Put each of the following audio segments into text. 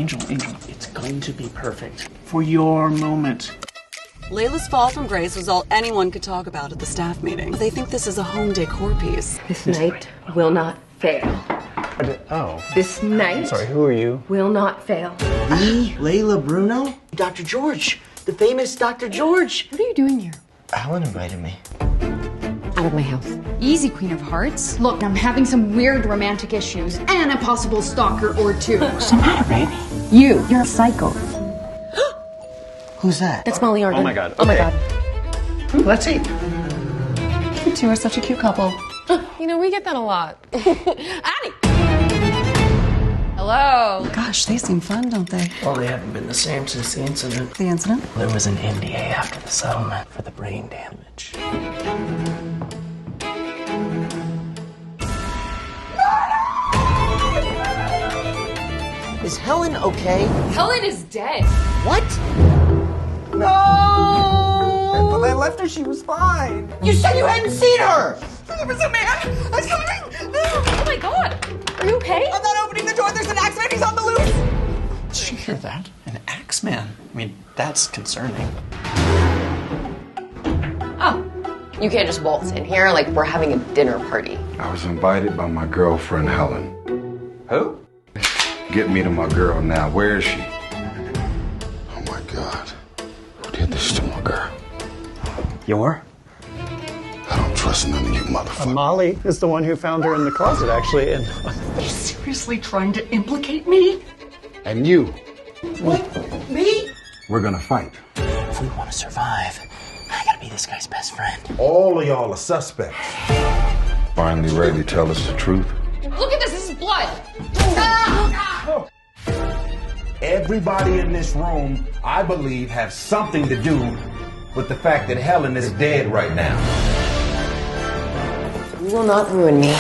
Angel, it's going to be perfect for your moment. Layla's fall from grace was all anyone could talk about at the staff meeting. They think this is a home decor piece. This night will not fail. Oh. This night Sorry, who are you? will not fail. Me? Layla Bruno? Dr. George. The famous Dr. George. What are you doing here? Helen invited me. Out of my house. Easy, Queen of Hearts. Look, I'm having some weird romantic issues and a possible stalker or two. What's the matter, baby? You're a psycho. Who's that? That's Molly Arden. Oh my God. Oh my God. Let's eat. You two are such a cute couple. You know, we get that a lot. Addie! Hello. Gosh, they seem fun, don't they? Well, they haven't been the same since the incident. The incident? There was an NDA after the settlement for the brain damage. Is Helen okay? Helen is dead. What? No! When I left her, she was fine. You said you hadn't seen her! There was a man. I'm coming. Oh my God. Are you okay? I'm not opening the door. There's an Axeman. He's on the loose. Did you hear that? An Axeman. I mean, that's concerning. Oh. You can't just waltz in here like we're having a dinner party. I was invited by my girlfriend, Helen. Who? Get me to my girl now. Where is she? Oh my God. Who did this to my girl? Your? I don't trust none of you motherfuckers. Molly is the one who found her in the closet, actually, and Are you seriously trying to implicate me? And you. What? Me? We're gonna fight. If we want to survive, I gotta be this guy's best friend. All of y'all are suspects. Finally ready to tell us the truth? Look at this. This is blood. Everybody in this room, I believe, have something to do with the fact that Helen is dead right now. You will not ruin me.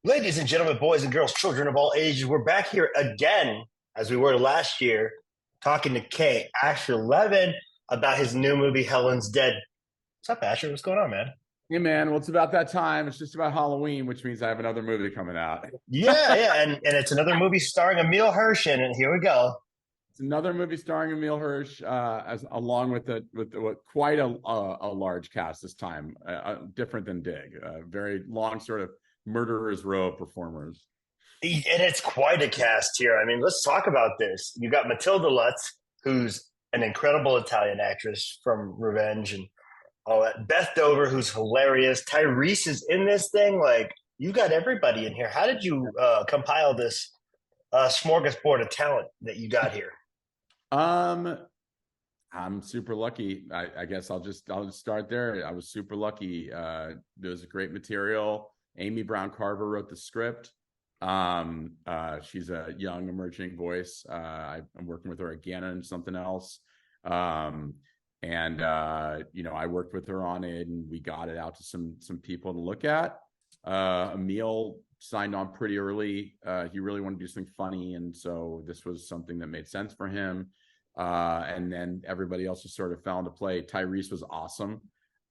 Ladies and gentlemen, boys and girls, children of all ages, we're back here again, as we were last year, talking to Kay, Asher Levin, about his new movie, Helen's Dead. What's up, Asher? What's going on, man? Hey, man, well, it's about that time. It's just about Halloween, which means I have another movie coming out. Yeah, and it's another movie starring Emil Hirsch, and here we go. It's another movie starring Emil Hirsch, along with quite a large cast this time, different than Dig. Very long sort of murderer's row of performers. And it's quite a cast here. I mean, let's talk about this. You got Matilda Lutz, who's an incredible Italian actress from Revenge and all that. Beth Dover, who's hilarious. Tyrese is in this thing. Like, you got everybody in here. How did you compile this smorgasbord of talent that you got here? I'm super lucky. I guess I'll just start there. I was super lucky. There was a great material. Amy Brown Carver wrote the script. She's a young emerging voice. I'm working with her again on something else. I worked with her on it, and we got it out to some people to look at. Emil signed on pretty early. He really wanted to do something funny, and so this was something that made sense for him. And then everybody else just sort of fell into play. Tyrese was awesome.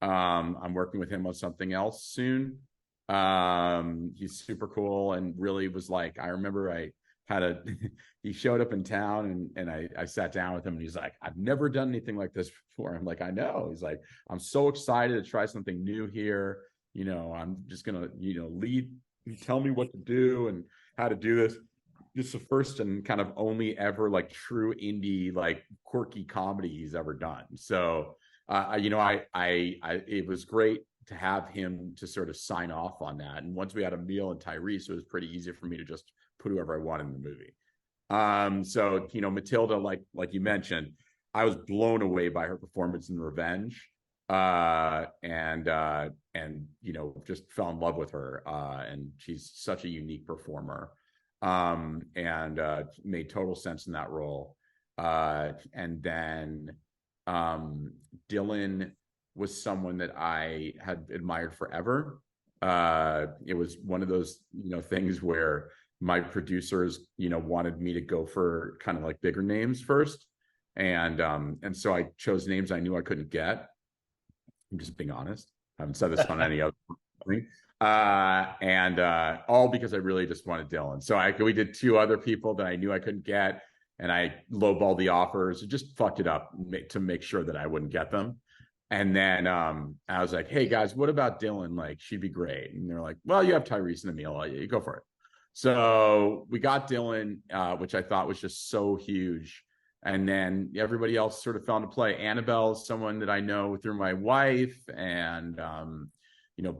I'm working with him on something else soon. He's super cool and really was like, I remember he showed up in town and I sat down with him and he's like, I've never done anything like this before. I'm like, I know. He's like, I'm so excited to try something new here. I'm just gonna, lead, tell me what to do and how to do this. It's the first and kind of only ever like true indie, like quirky comedy he's ever done. So, it was great to have him to sort of sign off on that. And once we had Emil and Tyrese, it was pretty easy for me to just put whoever I wanted in the movie. Matilda, like you mentioned, I was blown away by her performance in Revenge, and just fell in love with her. And she's such a unique performer, and made total sense in that role. And then Dylan was someone that I had admired forever. It was one of those, things where my producers, wanted me to go for kind of like bigger names first. And so I chose names I knew I couldn't get. I'm just being honest. I haven't said this on any other thing. All because I really just wanted Dylan. So we did 2 other people that I knew I couldn't get, and I lowballed the offers and just fucked it up to make sure that I wouldn't get them. And then I was like, hey guys, what about Dylan? Like, she'd be great. And they're like, well, you have Tyrese and Emil, you go for it. So we got Dylan, which I thought was just so huge. And then everybody else sort of fell into play. Annabelle's someone that I know through my wife, and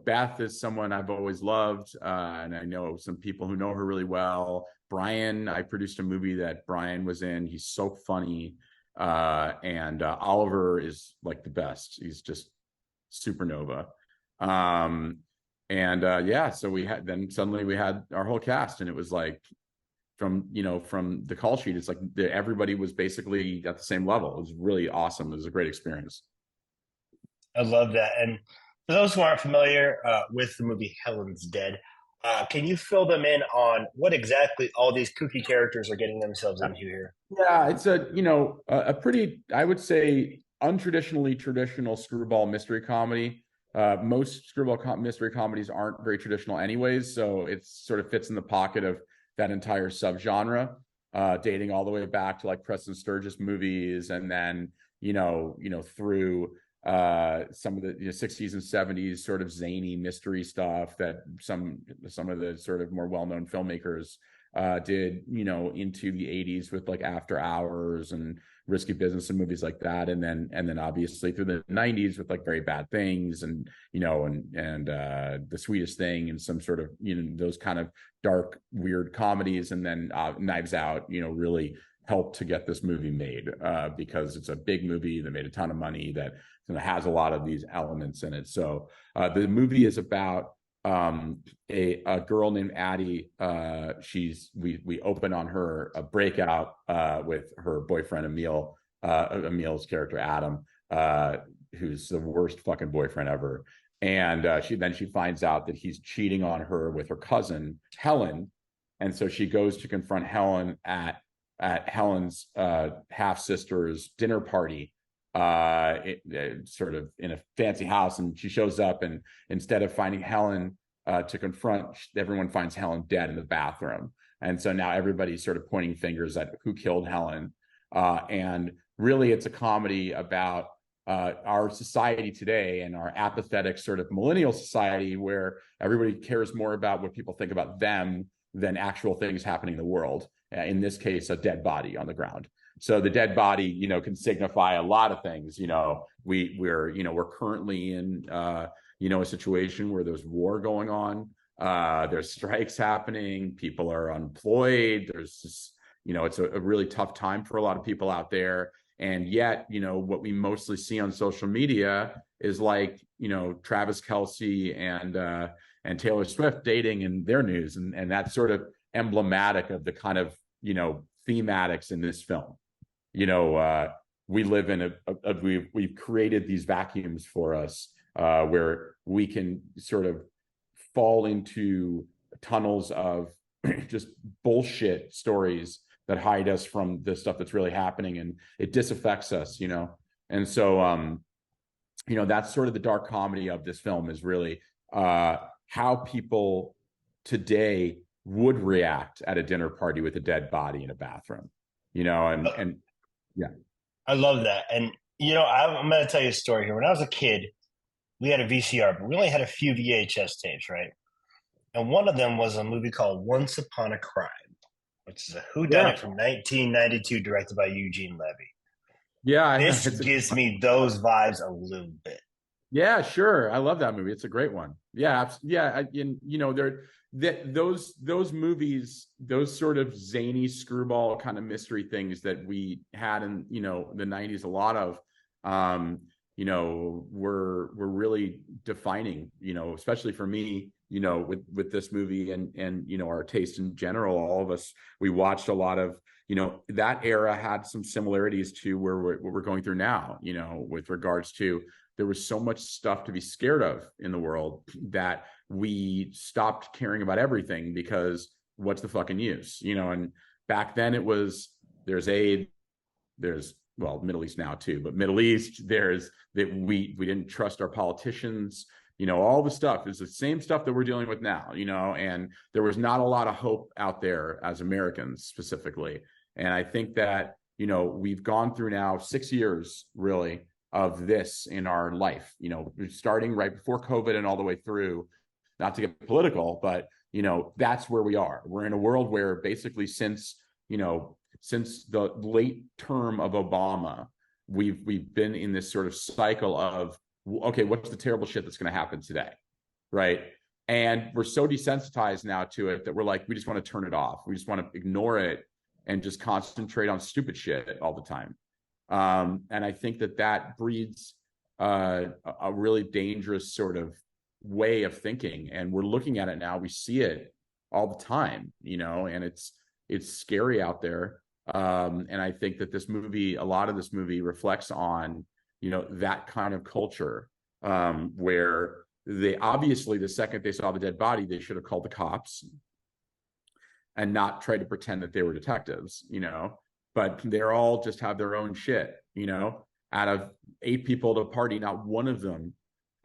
Beth is someone I've always loved, and I know some people who know her really well. Brian, I produced a movie that Brian was in. He's so funny. And Oliver is like the best. He's just supernova. So suddenly we had our whole cast, and it was like from the call sheet, it's like everybody was basically at the same level. It was really awesome. It was a great experience. I love that. And for those who aren't familiar with the movie Helen's Dead, can you fill them in on what exactly all these kooky characters are getting themselves into here? Yeah, it's a pretty, I would say, untraditionally traditional screwball mystery comedy. Most screwball mystery comedies aren't very traditional anyways, so it sort of fits in the pocket of that entire subgenre, dating all the way back to like Preston Sturges movies, and then through some of the 60s and 70s sort of zany mystery stuff that some of the sort of more well-known filmmakers did into the 80s with like After Hours and Risky Business and movies like that, and then obviously through the 90s with like Very Bad Things and The Sweetest Thing and some sort of those kind of dark weird comedies, and then Knives Out really helped to get this movie made because it's a big movie that made a ton of money that has a lot of these elements in it. So the movie is about a girl named Addie. We open on her a breakout with her boyfriend Emil, Emil's character Adam, who's the worst fucking boyfriend ever. And she finds out that he's cheating on her with her cousin Helen, and so she goes to confront Helen at Helen's half sister's dinner party, sort of in a fancy house, and she shows up, and instead of finding Helen to confront, everyone finds Helen dead in the bathroom. And so now everybody's sort of pointing fingers at who killed Helen. And really it's a comedy about our society today and our apathetic sort of millennial society, where everybody cares more about what people think about them than actual things happening in the world. In this case, a dead body on the ground. So the dead body, can signify a lot of things. We're currently in, a situation where there's war going on. There's strikes happening. People are unemployed. There's just, it's a really tough time for a lot of people out there. And yet, what we mostly see on social media is like, Travis Kelce and Taylor Swift dating in their news. And that's sort of emblematic of the kind of, thematics in this film. We live in we've created these vacuums for us where we can sort of fall into tunnels of just bullshit stories that hide us from the stuff that's really happening, and it disaffects us, And so, that's sort of the dark comedy of this film, is really how people today would react at a dinner party with a dead body in a bathroom, and yeah. I love that. And, I'm going to tell you a story here. When I was a kid, we had a VCR, but we only had a few VHS tapes, right? And one of them was a movie called Once Upon a Crime, which is a whodunit from 1992, directed by Eugene Levy. Yeah. This gives me those vibes a little bit. Yeah, sure. I love that movie. It's a great one. Yeah. Yeah. Those movies, those sort of zany screwball kind of mystery things that we had in, the 90s, a lot of, were really defining, especially for me, with this movie and our taste in general. All of us, we watched a lot of, that era had some similarities to where we're going through now, with regards to, there was so much stuff to be scared of in the world that we stopped caring about everything because what's the fucking use? And back then it was, there's aid, there's, well, Middle East now too, but Middle East, there's that we didn't trust our politicians, all the stuff is the same stuff that we're dealing with now, and there was not a lot of hope out there as Americans specifically. And I think that, we've gone through now 6 years really of this in our life, starting right before COVID and all the way through, not to get political, but, that's where we are. We're in a world where basically since the late term of Obama, we've been in this sort of cycle of, okay, what's the terrible shit that's going to happen today, right? And we're so desensitized now to it that we're like, we just want to turn it off. We just want to ignore it and just concentrate on stupid shit all the time. And I think that breeds a really dangerous sort of way of thinking. And we're looking at it now. We see it all the time, and it's scary out there. And I think that a lot of this movie reflects on, that kind of culture, where they obviously, the second they saw the dead body, they should have called the cops and not tried to pretend that they were detectives, but they're all just have their own shit, out of 8 people at a party, not one of them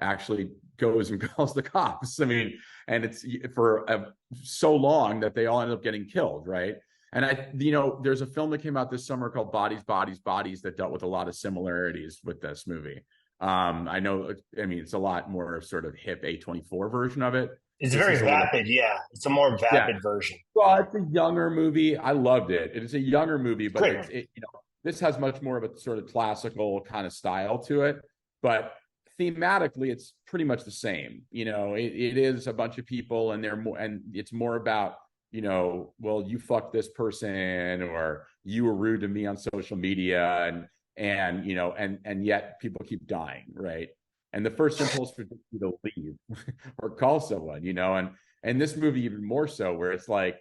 actually goes and calls the cops. I mean, and it's for so long that they all end up getting killed, right? And there's a film that came out this summer called Bodies, Bodies, Bodies that dealt with a lot of similarities with this movie. I know, it's a lot more sort of hip A24 version of it. It's very vapid, yeah. It's a more vapid version. Well, it's a younger movie. I loved it. It is a younger movie, but this has much more of a sort of classical kind of style to it. But thematically, it's pretty much the same. It is a bunch of people, and it's more about, well, you fucked this person, or you were rude to me on social media, and yet people keep dying, right? And the first impulse would be to leave or call someone, and this movie even more so, where it's like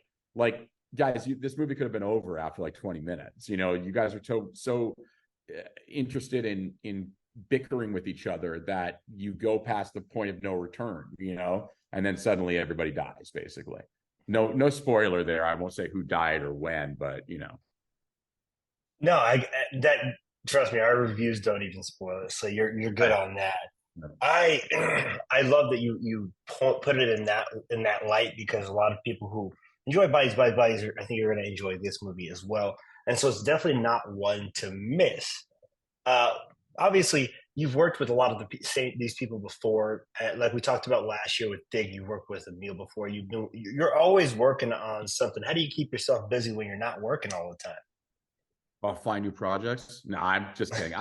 guys, this movie could have been over after like 20 minutes. You guys are so interested in bickering with each other that you go past the point of no return, and then suddenly everybody dies, basically. No spoiler there. I won't say who died or when, but No, trust me, our reviews don't even spoil it, so you're good on that. I love that you put it in that light, because a lot of people who enjoy Bodies, I think you're going to enjoy this movie as well. And so it's definitely not one to miss. Obviously, you've worked with a lot of these people before. Like we talked about last year with Dig, you worked with Emil before. You're always working on something. How do you keep yourself busy when you're not working all the time? I'll find new projects. No, I'm just kidding.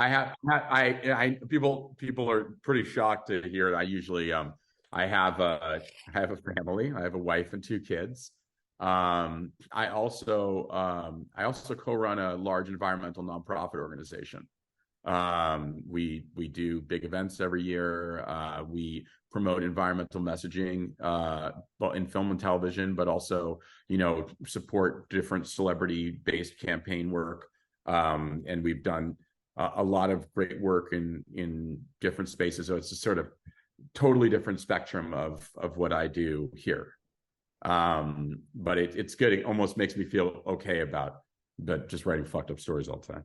People are pretty shocked to hear that. I usually, I have a family. I have a wife and 2 kids. I also co-run a large environmental nonprofit organization. We do big events every year. We promote environmental messaging, in film and television, but also, support different celebrity-based campaign work. And we've done a lot of great work in different spaces. So it's a sort of totally different spectrum of what I do here. But it's good. It almost makes me feel okay about just writing fucked up stories all the time.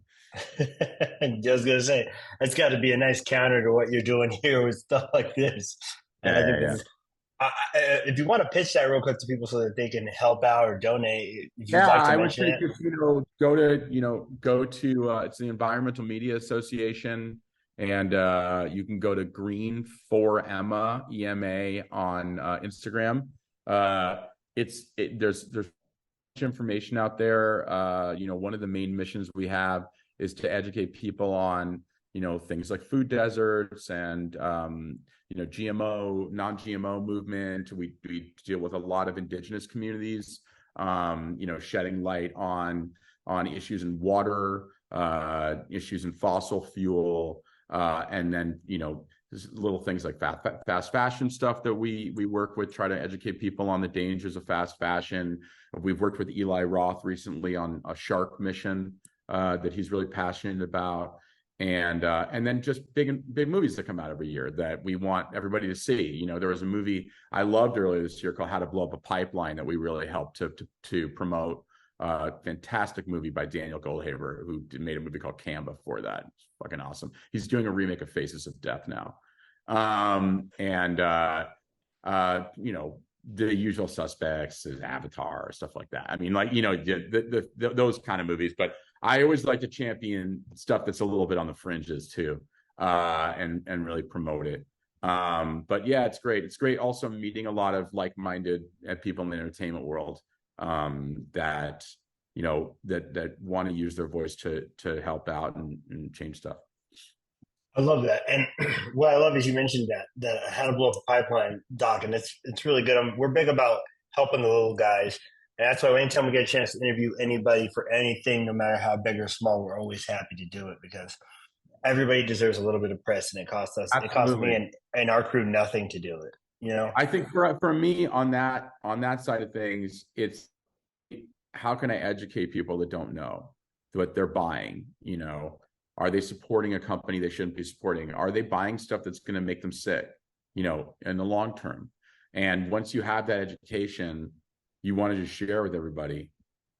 I was going to say, that's got to be a nice counter to what you're doing here with stuff like this. And if you want to pitch that real quick to people so that they can help out or donate, if you'd like to mention it. Go to it's the Environmental Media Association, and you can go to Green for Emma, EMA, on Instagram. There's information out there. One of the main missions we have is to educate people on things like food deserts and GMO, non-GMO movement. We deal with a lot of indigenous communities, shedding light on issues in water, issues in fossil fuel, and then little things like fast fashion stuff that we work with, try to educate people on the dangers of fast fashion. We've worked with Eli Roth recently on a shark mission that he's really passionate about. and then just big movies that come out every year that we want everybody to see. You know, there was a movie I loved earlier this year called How to Blow Up a Pipeline that we really helped to promote. Fantastic movie by Daniel Goldhaber, who made a movie called Canva for that. It's fucking awesome. He's doing a remake of Faces of Death now. You know, the usual suspects is Avatar, stuff like that. I mean, like, you know, those kind of movies. But I always like to champion stuff that's a little bit on the fringes too, and really promote it. But yeah, it's great. It's great also meeting a lot of like-minded people in the entertainment world that, you know, that want to use their voice to help out and change stuff. I love that. And what I love is you mentioned that How to Blow Up a Pipeline doc, and it's really good. We're big about helping the little guys. And that's why anytime we get a chance to interview anybody for anything, no matter how big or small, we're always happy to do it because everybody deserves a little bit of press, and it costs us. Absolutely. It costs me and our crew nothing to do it. You know, I think for me on that side of things, it's how can I educate people that don't know what they're buying? You know, are they supporting a company they shouldn't be supporting? Are they buying stuff that's going to make them sick, you know, in the long term? And once you have that education, you want to just share with everybody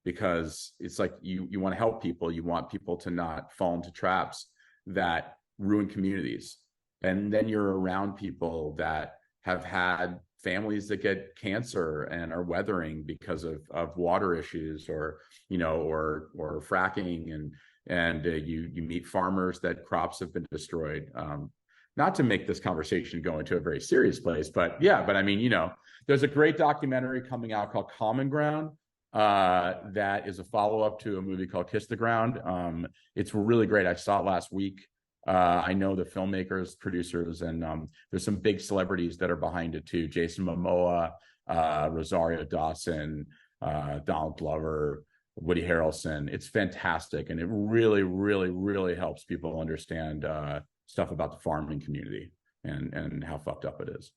because it's like you want to help people. You want people to not fall into traps that ruin communities. And then you're around people that have had families that get cancer and are weathering because of water issues or, you know, or fracking and you meet farmers that crops have been destroyed. Not to make this conversation go into a very serious place, but yeah, but I mean, you know, there's a great documentary coming out called Common Ground that is a follow-up to a movie called Kiss the Ground. It's really great. I saw it last week. I know the filmmakers, producers, and there's some big celebrities that are behind it too. Jason Momoa, Rosario Dawson, Donald Glover, Woody Harrelson. It's fantastic, and it really, really, really helps people understand stuff about the farming community and how fucked up it is.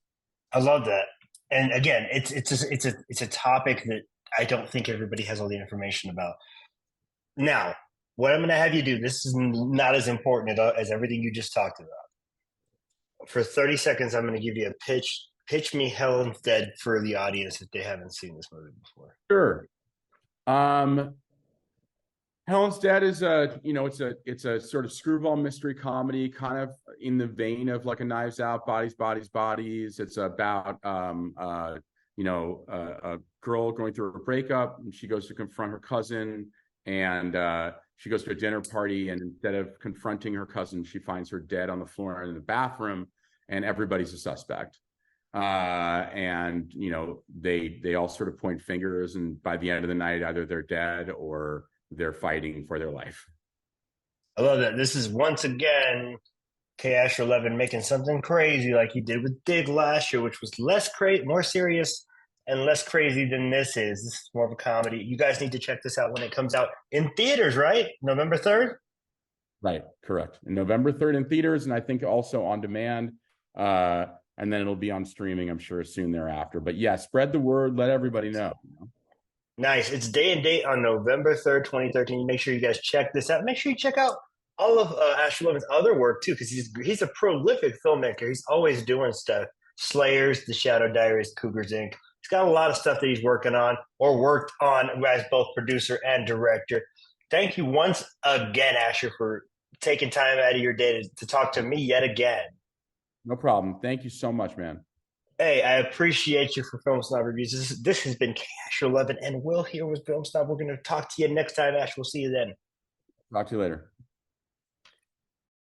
I love that, and again, it's a topic that I don't think everybody has all the information about. Now, what I'm going to have you do, this is not as important as everything you just talked about. For 30 seconds, I'm going to give you a pitch. Pitch me Helen's Dead for the audience if they haven't seen this movie before. Sure. Helen's Dead is it's a sort of screwball mystery comedy, kind of in the vein of like a Knives Out, Bodies, Bodies, Bodies. It's about a girl going through a breakup, and she goes to confront her cousin, and she goes to a dinner party, and instead of confronting her cousin, she finds her dead on the floor in the bathroom, and everybody's a suspect. And you know, they all sort of point fingers, and by the end of the night, either they're dead or they're fighting for their life. I love that. This is once again K. Asher Levin making something crazy like he did with Dig last year, which was more serious and less crazy than this is. This is more of a comedy. You guys need to check this out when it comes out in theaters, right? November 3rd? Right, correct. November 3rd in theaters, and I think also on demand. And then it'll be on streaming, I'm sure, soon thereafter. But yeah, spread the word, let everybody know. Nice. It's day and date on November 3rd, 2013. Make sure you guys check this out. Make sure you check out all of Asher Levin's other work, too, because he's a prolific filmmaker. He's always doing stuff. Slayers, The Shadow Diaries, Cougars Inc. He's got a lot of stuff that he's working on or worked on as both producer and director. Thank you once again, Asher, for taking time out of your day to talk to me yet again. No problem. Thank you so much, man. Hey, I appreciate you for Film Snob Reviews. This has been Asher Levin and Will here with Film Snob. We're going to talk to you next time, Ash. We'll see you then. Talk to you later.